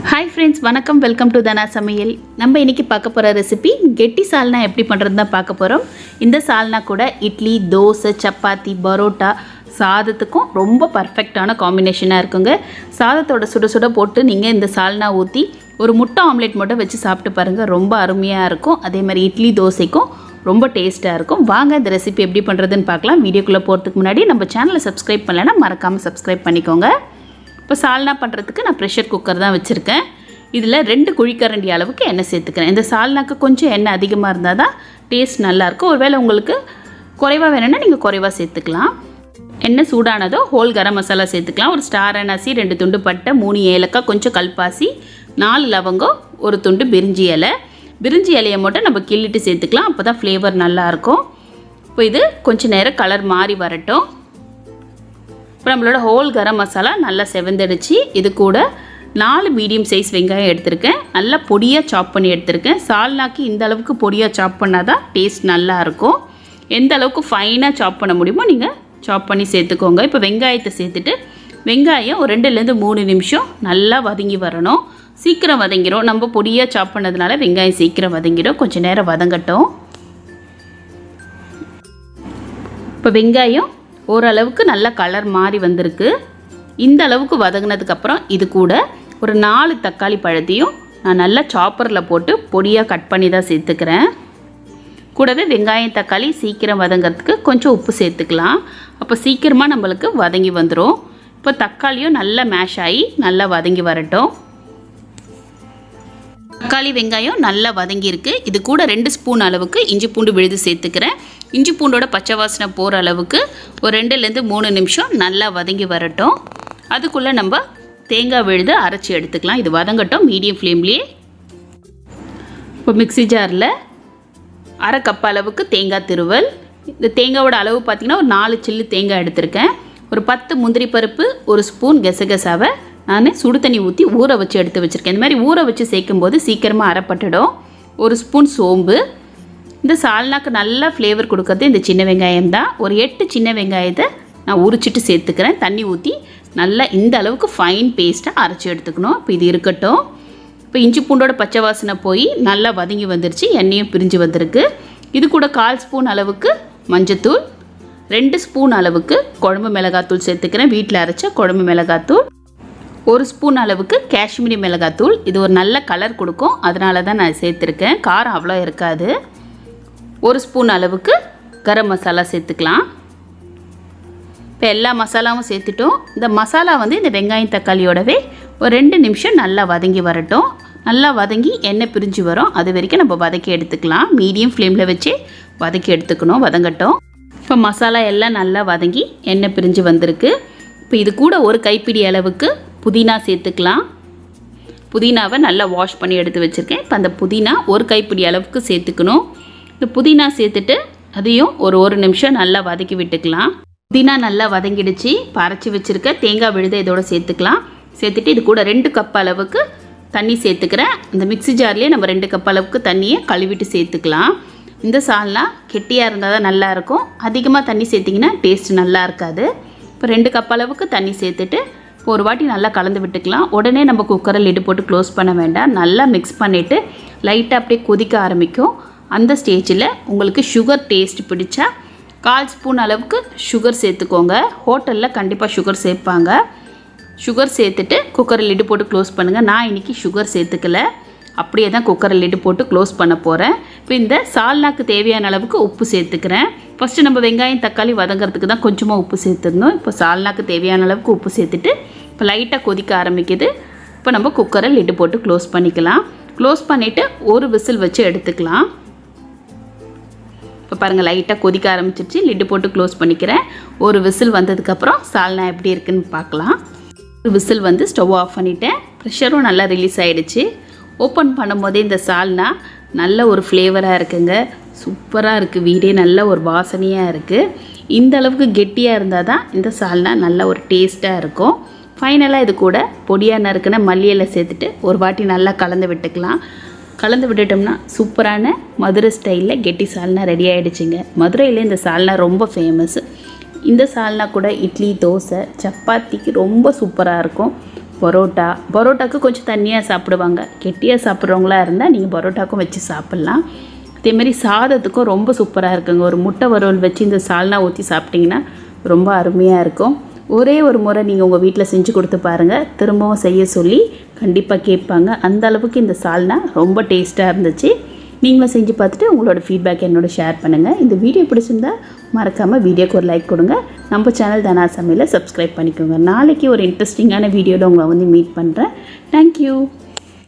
Hi friends, வணக்கம். Welcome to தனா சமையல். நம்ம இன்றைக்கி பார்க்க போகிற ரெசிபி கெட்டி சால்னா எப்படி பண்ணுறது தான் பார்க்க போகிறோம். இந்த சால்னா கூட இட்லி, தோசை, சப்பாத்தி, பரோட்டா, சாதத்துக்கும் ரொம்ப பர்ஃபெக்டான காம்பினேஷனாக இருக்குங்க. சாதத்தோட சுட சுட போட்டு நீங்கள் இந்த சால்னா ஊற்றி ஒரு முட்டை ஆம்லேட் மட்டும் வச்சு சாப்பிட்டு பாருங்கள். ரொம்ப அருமையாக இருக்கும். அதே மாதிரி இட்லி, தோசைக்கும் ரொம்ப டேஸ்ட்டாக இருக்கும். வாங்க இந்த ரெசிபி எப்படி பண்ணுறதுன்னு பார்க்கலாம். வீடியோக்குள்ளே போகிறதுக்கு முன்னாடி நம்ம சேனலை சப்ஸ்கிரைப் பண்ணலைன்னா மறக்காமல் சப்ஸ்கிரைப் பண்ணிக்கோங்க. இப்போ சால்னா பண்ணுறதுக்கு நான் ப்ரெஷர் குக்கர் தான் வச்சுருக்கேன். இதில் 2 குழிக்கரண்டி அளவுக்கு எண்ணெய் சேர்த்துக்கிறேன். இந்த சால்னாக்கு கொஞ்சம் எண்ணெய் அதிகமாக இருந்தால் தான் டேஸ்ட் நல்லாயிருக்கும். ஒருவேளை உங்களுக்கு குறைவாக வேணும்னா நீங்கள் குறைவாக சேர்த்துக்கலாம். எண்ணெய் சூடானதோ ஹோல் கரம் மசாலா சேர்த்துக்கலாம். ஒரு ஸ்டார் அனாசி, 2 துண்டு பட்டை, 3 ஏலக்காய், கொஞ்சம் கல்பாசி, 4 லவங்கம், ஒரு துண்டு பிரிஞ்சி இலை. பிரிஞ்சி இலையை மட்டும் நம்ம கிள்ளிட்டு சேர்த்துக்கலாம். அப்போ தான் ஃப்ளேவர் நல்லாயிருக்கும். இப்போ இது கொஞ்சம் நேரம் கலர் மாறி வரட்டும். இப்போ நம்மளோட ஹோல் கரம் மசாலா நல்லா செவந்தடிச்சு இது கூட 4 மீடியம் சைஸ் வெங்காயம் எடுத்திருக்கேன். நல்லா பொடியாக சாப் பண்ணி எடுத்திருக்கேன். சால்னாக்கு இந்த அளவுக்கு பொடியாக சாப் பண்ணால் தான் டேஸ்ட் நல்லாயிருக்கும். எந்த அளவுக்கு ஃபைனாக சாப் பண்ண முடியுமோ நீங்கள் சாப் பண்ணி சேர்த்துக்கோங்க. இப்போ வெங்காயத்தை சேர்த்துட்டு வெங்காயம் ஒரு 2-3 நிமிஷம் நல்லா வதங்கி வரணும். சீக்கிரம் வதங்கிடும். நம்ம பொடியாக சாப் பண்ணதுனால வெங்காயம் சீக்கிரம் வதங்கிடும். கொஞ்சம் நேரம் வதங்கட்டும். இப்போ வெங்காயம் ஓரளவுக்கு நல்ல கலர் மாறி வந்திருக்கு. இந்த அளவுக்கு வதங்கினதுக்கப்புறம் இது கூட ஒரு 4 தக்காளி பழத்தையும் நான் நல்லா சாப்பரில் போட்டு பொடியாக கட் பண்ணி தான் சேர்த்துக்கிறேன். கூடவே வெங்காயம், தக்காளி சீக்கிரம் வதங்கிறதுக்கு கொஞ்சம் உப்பு சேர்த்துக்கலாம். அப்போ சீக்கிரமாக நம்மளுக்கு வதங்கி வந்துடும். இப்போ தக்காளியும் நல்லா மேஷ் ஆகி நல்லா வதங்கி வரட்டும். தக்காளி, வெங்காயம் நல்லா வதங்கியிருக்கு. இது கூட 2 ஸ்பூன் அளவுக்கு இஞ்சி பூண்டு விழுது சேர்த்துக்கிறேன். இஞ்சி பூண்டோட பச்சை வாசனை போகிற அளவுக்கு ஒரு 2-3 நிமிஷம் நல்லா வதங்கி வரட்டும். அதுக்குள்ளே நம்ம தேங்காய் விழுது அரைச்சி எடுத்துக்கலாம். இது வதங்கட்டும் மீடியம் ஃப்ளேம்லேயே. இப்போ மிக்ஸி ஜாரில் 1/2 கப் அளவுக்கு தேங்காய் திருவல். இந்த தேங்காயோட அளவு பார்த்திங்கன்னா ஒரு 4 சில்லு தேங்காய் எடுத்திருக்கேன். ஒரு 10 முந்திரி பருப்பு, 1 ஸ்பூன் கெசகசாவை நான் சுடு தண்ணி ஊற்றி ஊற வச்சு எடுத்து வச்சுருக்கேன். இந்த மாதிரி ஊற வச்சு சேர்க்கும்போது சீக்கிரமாக அரைப்பட்டுடும். 1 ஸ்பூன் சோம்பு. இந்த சால்னாக்கு நல்லா ஃப்ளேவர் கொடுக்கறது இந்த சின்ன வெங்காயம் தான். ஒரு 8 சின்ன வெங்காயத்தை நான் உரிச்சிட்டு சேர்த்துக்கிறேன். தண்ணி ஊற்றி நல்லா இந்த அளவுக்கு ஃபைன் பேஸ்ட்டாக அரைச்சி எடுத்துக்கணும். இப்போ இது இருக்கட்டும். இப்போ இஞ்சி பூண்டோட பச்சை வாசனை போய் நல்லா வதங்கி வந்துருச்சு. எண்ணெயும் பிரிஞ்சு வந்திருக்கு. இது கூட 1/4 ஸ்பூன் அளவுக்கு மஞ்சத்தூள், 2 ஸ்பூன் அளவுக்கு குழம்பு மிளகாத்தூள் சேர்த்துக்கிறேன். வீட்டில் அரைச்ச குழம்பு மிளகாத்தூள், 1 ஸ்பூன் அளவுக்கு காஷ்மீரி மிளகாத்தூள். இது ஒரு நல்ல கலர் கொடுக்கும், அதனால தான் நான் சேர்த்துருக்கேன். காரம் அவ்வளோ இருக்காது. 1 ஸ்பூன் அளவுக்கு கரம் மசாலா சேர்த்துக்கலாம். இப்போ எல்லா மசாலாவும் சேர்த்துட்டோம். இந்த மசாலா இந்த வெங்காயம் தக்காளியோடவே ஒரு 2 நிமிஷம் நல்லா வதங்கி வரட்டும். நல்லா வதங்கி எண்ணெய் பிரிஞ்சு வரும். அது வரைக்கும் நம்ம வதக்கி எடுத்துக்கலாம். மீடியம் ஃப்ளேமில் வச்சு வதக்கி எடுத்துக்கணும். வதங்கட்டும். இப்போ மசாலா எல்லாம் நல்லா வதங்கி எண்ணெய் பிரிஞ்சு வந்திருக்கு. இப்போ இது கூட ஒரு கைப்பிடி அளவுக்கு புதினா சேர்த்துக்கலாம். புதினாவை நல்லா வாஷ் பண்ணி எடுத்து வச்சுருக்கேன். இப்போ அந்த புதினா ஒரு கைப்பிடி அளவுக்கு சேர்த்துக்கணும். இந்த புதினா சேர்த்துட்டு அதையும் ஒரு நிமிஷம் நல்லா வதக்கி விட்டுக்கலாம். புதினா நல்லா வதங்கிடுச்சு. அரைச்சி வச்சுருக்க தேங்காய் விழுதை இதோட சேர்த்துக்கலாம். சேர்த்துட்டு இது கூட 2 கப் அளவுக்கு தண்ணி சேர்த்துக்கிறேன். இந்த மிக்ஸி ஜார்லேயே நம்ம 2 கப் அளவுக்கு தண்ணியை கழுவிட்டு சேர்த்துக்கலாம். இந்த சால்னா கெட்டியாக இருந்தால் தான் நல்லாயிருக்கும். அதிகமாக தண்ணி சேர்த்திங்கன்னா டேஸ்ட் நல்லா இருக்காது. இப்போ 2 கப் அளவுக்கு தண்ணி சேர்த்துட்டு இப்போ ஒரு வாட்டி நல்லா கலந்து விட்டுக்கலாம். உடனே நம்ம குக்கரை லிட்டு போட்டு க்ளோஸ் பண்ண வேண்டாம். நல்லா மிக்ஸ் பண்ணிவிட்டு லைட்டாக அப்படியே கொதிக்க ஆரம்பிக்கும். அந்த ஸ்டேஜில் உங்களுக்கு சுகர் டேஸ்ட் பிடிச்சா 1/4 ஸ்பூன் அளவுக்கு சுகர் சேர்த்துக்கோங்க. ஹோட்டலில் கண்டிப்பாக சுகர் சேர்ப்பாங்க. சுகர் சேர்த்துட்டு குக்கரை லிட்டு போட்டு க்ளோஸ் பண்ணுங்கள். நான் இன்றைக்கி சுகர் சேர்த்துக்கல. அப்படியே தான் குக்கரை லிட்டு போட்டு க்ளோஸ் பண்ண போகிறேன். இப்போ இந்த சால்னாக்கு தேவையான அளவுக்கு உப்பு சேர்த்துக்கிறேன். ஃபஸ்ட்டு நம்ம வெங்காயம் தக்காளி வதங்கிறதுக்கு தான் கொஞ்சமாக உப்பு சேர்த்துருந்தோம். இப்போ சால்னாக்கு தேவையான அளவுக்கு உப்பு சேர்த்துட்டு இப்போ லைட்டாக கொதிக்க ஆரம்பிக்குது. இப்போ நம்ம குக்கரை லிட்டு போட்டு க்ளோஸ் பண்ணிக்கலாம். க்ளோஸ் பண்ணிவிட்டு ஒரு விசில் வச்சு எடுத்துக்கலாம். இப்போ பாருங்கள் லைட்டாக கொதிக்க ஆரம்பிச்சிருச்சு. லிட்டு போட்டு க்ளோஸ் பண்ணிக்கிறேன். ஒரு விசில் வந்ததுக்கப்புறம் சால்னா எப்படி இருக்குன்னு பார்க்கலாம். ஒரு விசில் ஸ்டவ் ஆஃப் பண்ணிவிட்டேன். ப்ரெஷரும் நல்லா ரிலீஸ் ஆகிடுச்சு. ஓப்பன் பண்ணும்போதே இந்த சால்னா நல்ல ஒரு ஃப்ளேவராக இருக்குங்க. சூப்பராக இருக்குது. வீடே நல்ல ஒரு வாசனையாக இருக்குது. இந்த அளவுக்கு கெட்டியாக இருந்தால் தான் இந்த சால்னா நல்ல ஒரு டேஸ்ட்டாக இருக்கும். ஃபைனலாக இது கூட பொடியாக நறுக்குன மல்லி இலை சேர்த்துட்டு ஒரு வாட்டி நல்லா கலந்து விட்டுக்கலாம். கலந்து விட்டுட்டோம்னா சூப்பரான மதுரை ஸ்டைலில் கெட்டி சால்னா ரெடி ஆகிடுச்சிங்க. மதுரையில் இந்த சால்னா ரொம்ப ஃபேமஸ். இந்த சால்னா கூட இட்லி, தோசை, சப்பாத்திக்கு ரொம்ப சூப்பராக இருக்கும். பரோட்டாக்கு கொஞ்சம் தண்ணியாக சாப்பிடுவாங்க. கெட்டியாக சாப்பிட்றவங்களா இருந்தால் நீங்கள் பரோட்டாக்கும் வச்சு சாப்பிட்லாம். அதேமாரி சாதத்துக்கும் ரொம்ப சூப்பராக இருக்குங்க. ஒரு முட்டை வறுவல் வச்சு இந்த சால்னா ஊற்றி சாப்பிட்டிங்கன்னா ரொம்ப அருமையாக இருக்கும். ஒரே ஒரு முறை நீங்கள் உங்கள் வீட்டில் செஞ்சு கொடுத்து பாருங்கள். திரும்பவும் செய்ய சொல்லி கண்டிப்பாக கேட்பாங்க. அந்த அளவுக்கு இந்த சால்னா ரொம்ப டேஸ்ட்டாக இருந்துச்சு. நீங்களும் செஞ்சு பார்த்துட்டு உங்களோட ஃபீட்பேக் என்னோட ஷேர் பண்ணுங்கள். இந்த வீடியோ பிடிச்சிருந்தா மறக்காமல் வீடியோக்கு ஒரு லைக் கொடுங்க. நம்ம சேனல் தனா சமையலை சப்ஸ்கிரைப் பண்ணிக்கோங்க. நாளைக்கு ஒரு இன்ட்ரெஸ்டிங்கான வீடியோவில் உங்களை வந்து மீட் பண்ணுறேன். தேங்க்யூ.